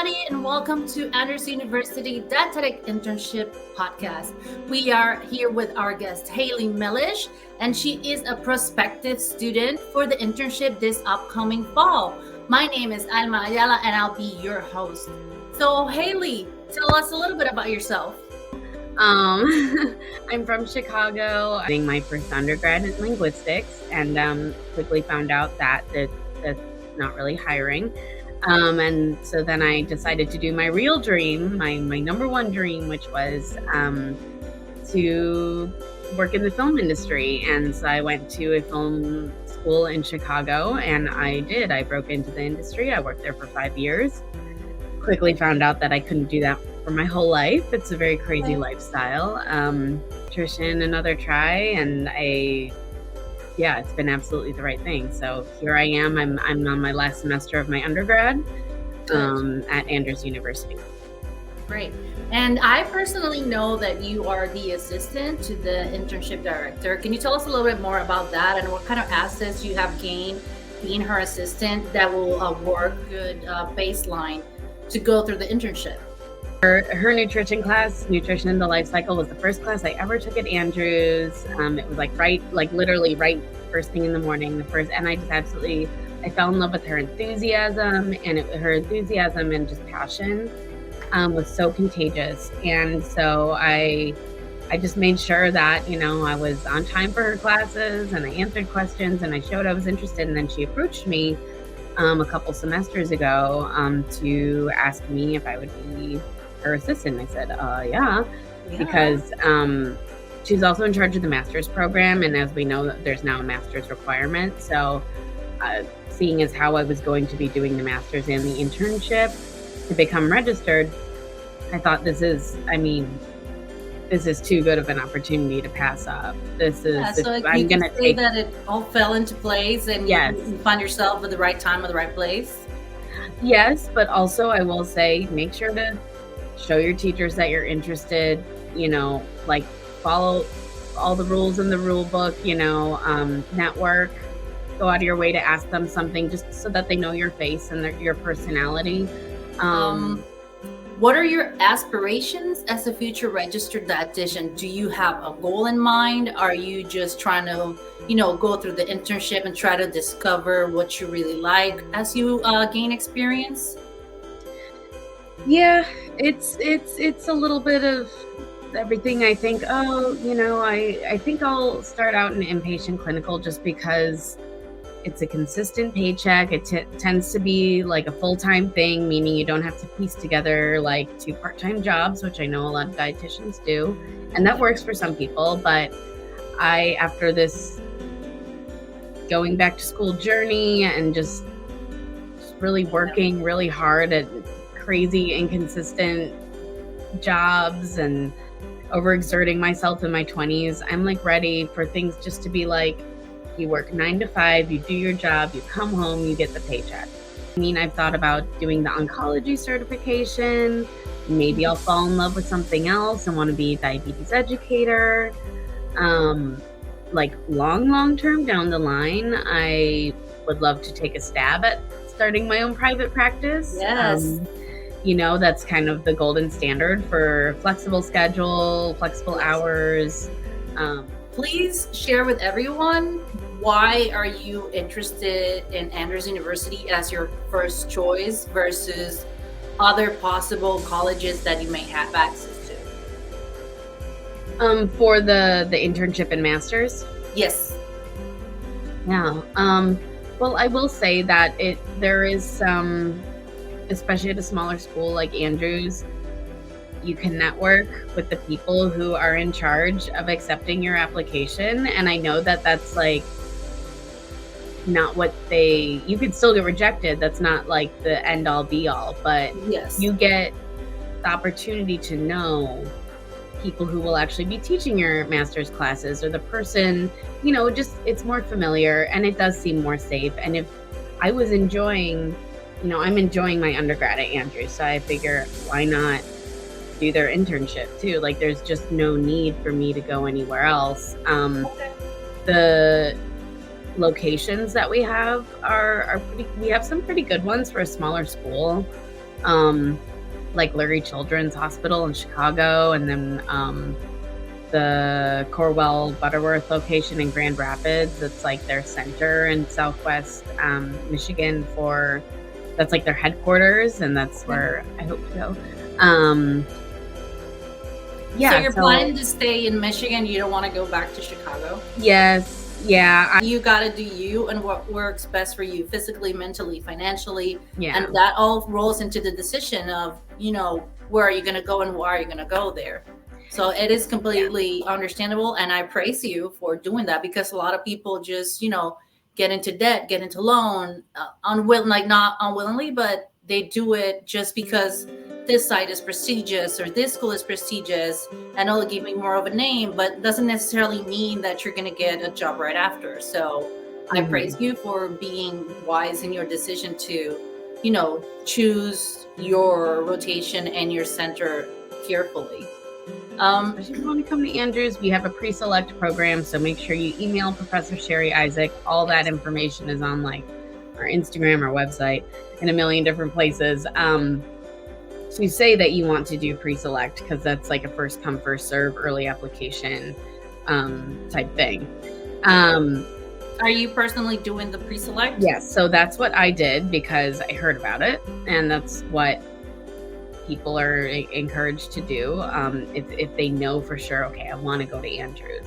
everybody, and welcome to Andrews University Dietetic Internship podcast. We are here with our guest, Haley Mellish, and she is a prospective student for the internship this upcoming fall. My name is Alma Ayala, and I'll be your host. So, Haley, tell us a little bit about yourself. I'm from Chicago. I'm doing my first undergrad in linguistics, and quickly found out that that's not really hiring. And so then I decided to do my real dream, my number one dream, which was to work in the film industry. And so I went to a film school in Chicago, and I did. I broke into the industry. I worked there for 5 years. Quickly found out that I couldn't do that for my whole life. It's a very crazy lifestyle. Nutrition, another try, and it's been absolutely the right thing. So here I am. I'm on my last semester of my undergrad at Andrews University. Great. And I personally know that you are the assistant to the internship director. Can you tell us a little bit more about that and what kind of assets you have gained being her assistant that will work good baseline to go through the internship? Her nutrition class, Nutrition in the Life Cycle, was the first class I ever took at Andrews. It was literally right first thing in the morning. And I fell in love with her enthusiasm, and her enthusiasm and just passion was so contagious. And so I just made sure that, I was on time for her classes, and I answered questions, and I showed I was interested. And then she approached me a couple semesters ago to ask me if I would be her assistant. I said, yeah, because she's also in charge of the master's program. And as we know, there's now a master's requirement. So seeing as how I was going to be doing the master's and the internship to become registered, I thought this is too good of an opportunity to pass up. I'm going to say that it all fell into place, and you find yourself at the right time at the right place. Yes, but also I will say, make sure to show your teachers that you're interested, follow all the rules in the rule book, network, go out of your way to ask them something just so that they know your face and your personality. What are your aspirations as a future registered dietitian? Do you have a goal in mind? Are you just trying to, go through the internship and try to discover what you really like as you gain experience? Yeah, it's a little bit of everything. I think, I think I'll start out in inpatient clinical just because it's a consistent paycheck. It tends to be like a full-time thing, meaning you don't have to piece together like 2 part-time jobs, which I know a lot of dietitians do. And that works for some people. But after this going back to school journey and just really working really hard at crazy inconsistent jobs and overexerting myself in my 20s, I'm ready for things just to be like, you work 9 to 5, you do your job, you come home, you get the paycheck. I've thought about doing the oncology certification. Maybe I'll fall in love with something else and want to be a diabetes educator. Long term down the line, I would love to take a stab at starting my own private practice. Yes. That's kind of the golden standard for flexible schedule, flexible hours. Please share with everyone, why are you interested in Andrews University as your first choice versus other possible colleges that you may have access to? For the internship and master's? Yes. Yeah. Well, I will say that there is some, especially at a smaller school like Andrews, you can network with the people who are in charge of accepting your application. And I know that that's not what you could still get rejected. That's not the end all be all, but yes, you get the opportunity to know people who will actually be teaching your master's classes, or the person, it's more familiar and it does seem more safe. And if I was enjoying, I'm enjoying my undergrad at Andrews, so I figure why not do their internship too? There's just no need for me to go anywhere else. The locations that we have are pretty, we have some pretty good ones for a smaller school. like Lurie Children's Hospital in Chicago, and then the Corwell Butterworth location in Grand Rapids. It's like their center in Southwest Michigan that's like their headquarters, and that's where I hope to go. Yeah. So you're planning to stay in Michigan? You don't want to go back to Chicago? Yes. Yeah. You got to do you and what works best for you physically, mentally, financially. Yeah. And that all rolls into the decision of, where are you going to go and why are you going to go there? So it is completely understandable. And I praise you for doing that, because a lot of people just, get into debt, get into loan, not unwillingly, but they do it just because this site is prestigious or this school is prestigious and it'll give me more of a name, but doesn't necessarily mean that you're going to get a job right after. So I praise you for being wise in your decision to, choose your rotation and your center carefully. If you want to come to Andrews, we have a pre-select program, so make sure you email Professor Sherry Isaac. All that information is on like our Instagram, our website, in a million different places. So say that you want to do pre-select, because that's like a first come first serve early application type thing. Are you personally doing the pre-select? Yes, so that's what I did because I heard about it, and that's what people are encouraged to do if they know for sure, okay, I want to go to Andrews.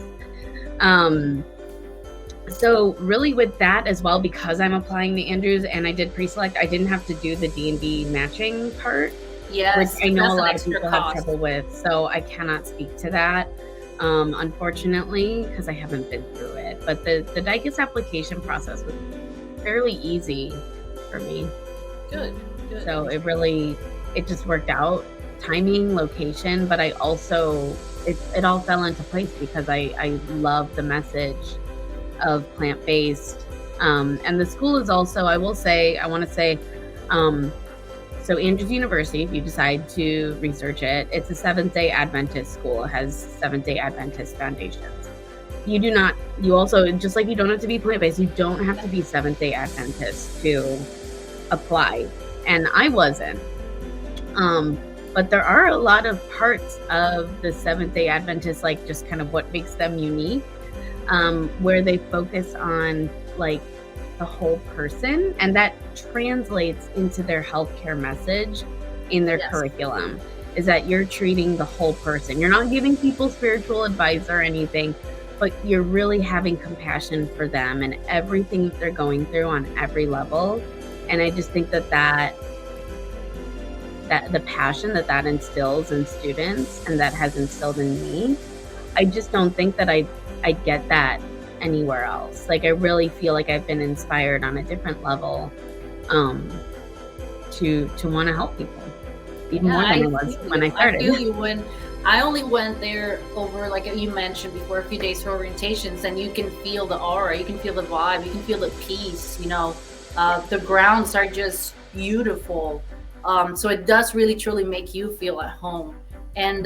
So really with that as well, because I'm applying to Andrews and I did pre-select, I didn't have to do the D&D matching part, which I know a lot of people have trouble with. So I cannot speak to that, unfortunately, because I haven't been through it. But the DICUS application process was fairly easy for me. Good. So it just worked out, timing, location, but I also, it all fell into place because I love the message of plant-based. And the school is also, I want to say, so Andrews University, if you decide to research it, it's a Seventh-day Adventist school. It has Seventh-day Adventist foundations. You also, just like you don't have to be plant-based, you don't have to be Seventh-day Adventist to apply. And I wasn't. But there are a lot of parts of the Seventh-day Adventists, like just kind of what makes them unique, where they focus on like the whole person, and that translates into their healthcare message in their curriculum, is that you're treating the whole person. You're not giving people spiritual advice or anything, but you're really having compassion for them and everything that they're going through on every level. And I just think that the passion that instills in students and that has instilled in me, I just don't think that I get that anywhere else. Like I really feel like I've been inspired on a different level to want to help people even more than I was when I started. I feel you. When I only went there over, like you mentioned before, a few days for orientations, and you can feel the aura, you can feel the vibe, you can feel the peace, the grounds are just beautiful. So it does really truly make you feel at home. And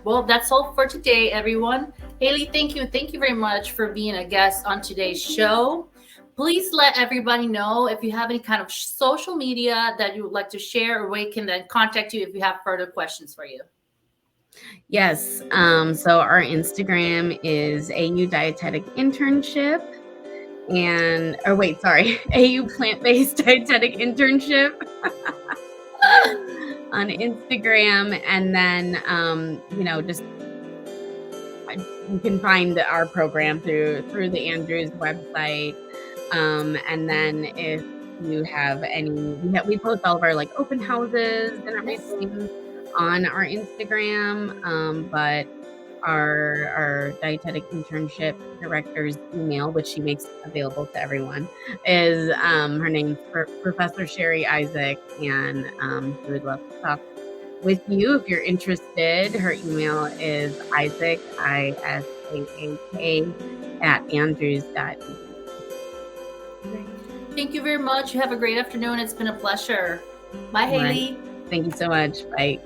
well, that's all for today, everyone. Haley, thank you very much for being a guest on today's show. Please let everybody know if you have any kind of social media that you would like to share, or we can then contact you if you have further questions for you. Yes. So our Instagram is AU Dietetic Internship, AU Plant-Based Dietetic Internship on Instagram. And then, just you can find our program through the Andrews website. And then if you have we post all of our like open houses and everything on our Instagram. But our dietetic internship director's email, which she makes available to everyone, is her name's Professor Sherry Isaac, and we would love to talk with you if you're interested. Her email is Isaac, ISAAK, @andrews.edu. Thank you very much. You have a great afternoon. It's been a pleasure. Bye, Haley. Thank you so much. Bye.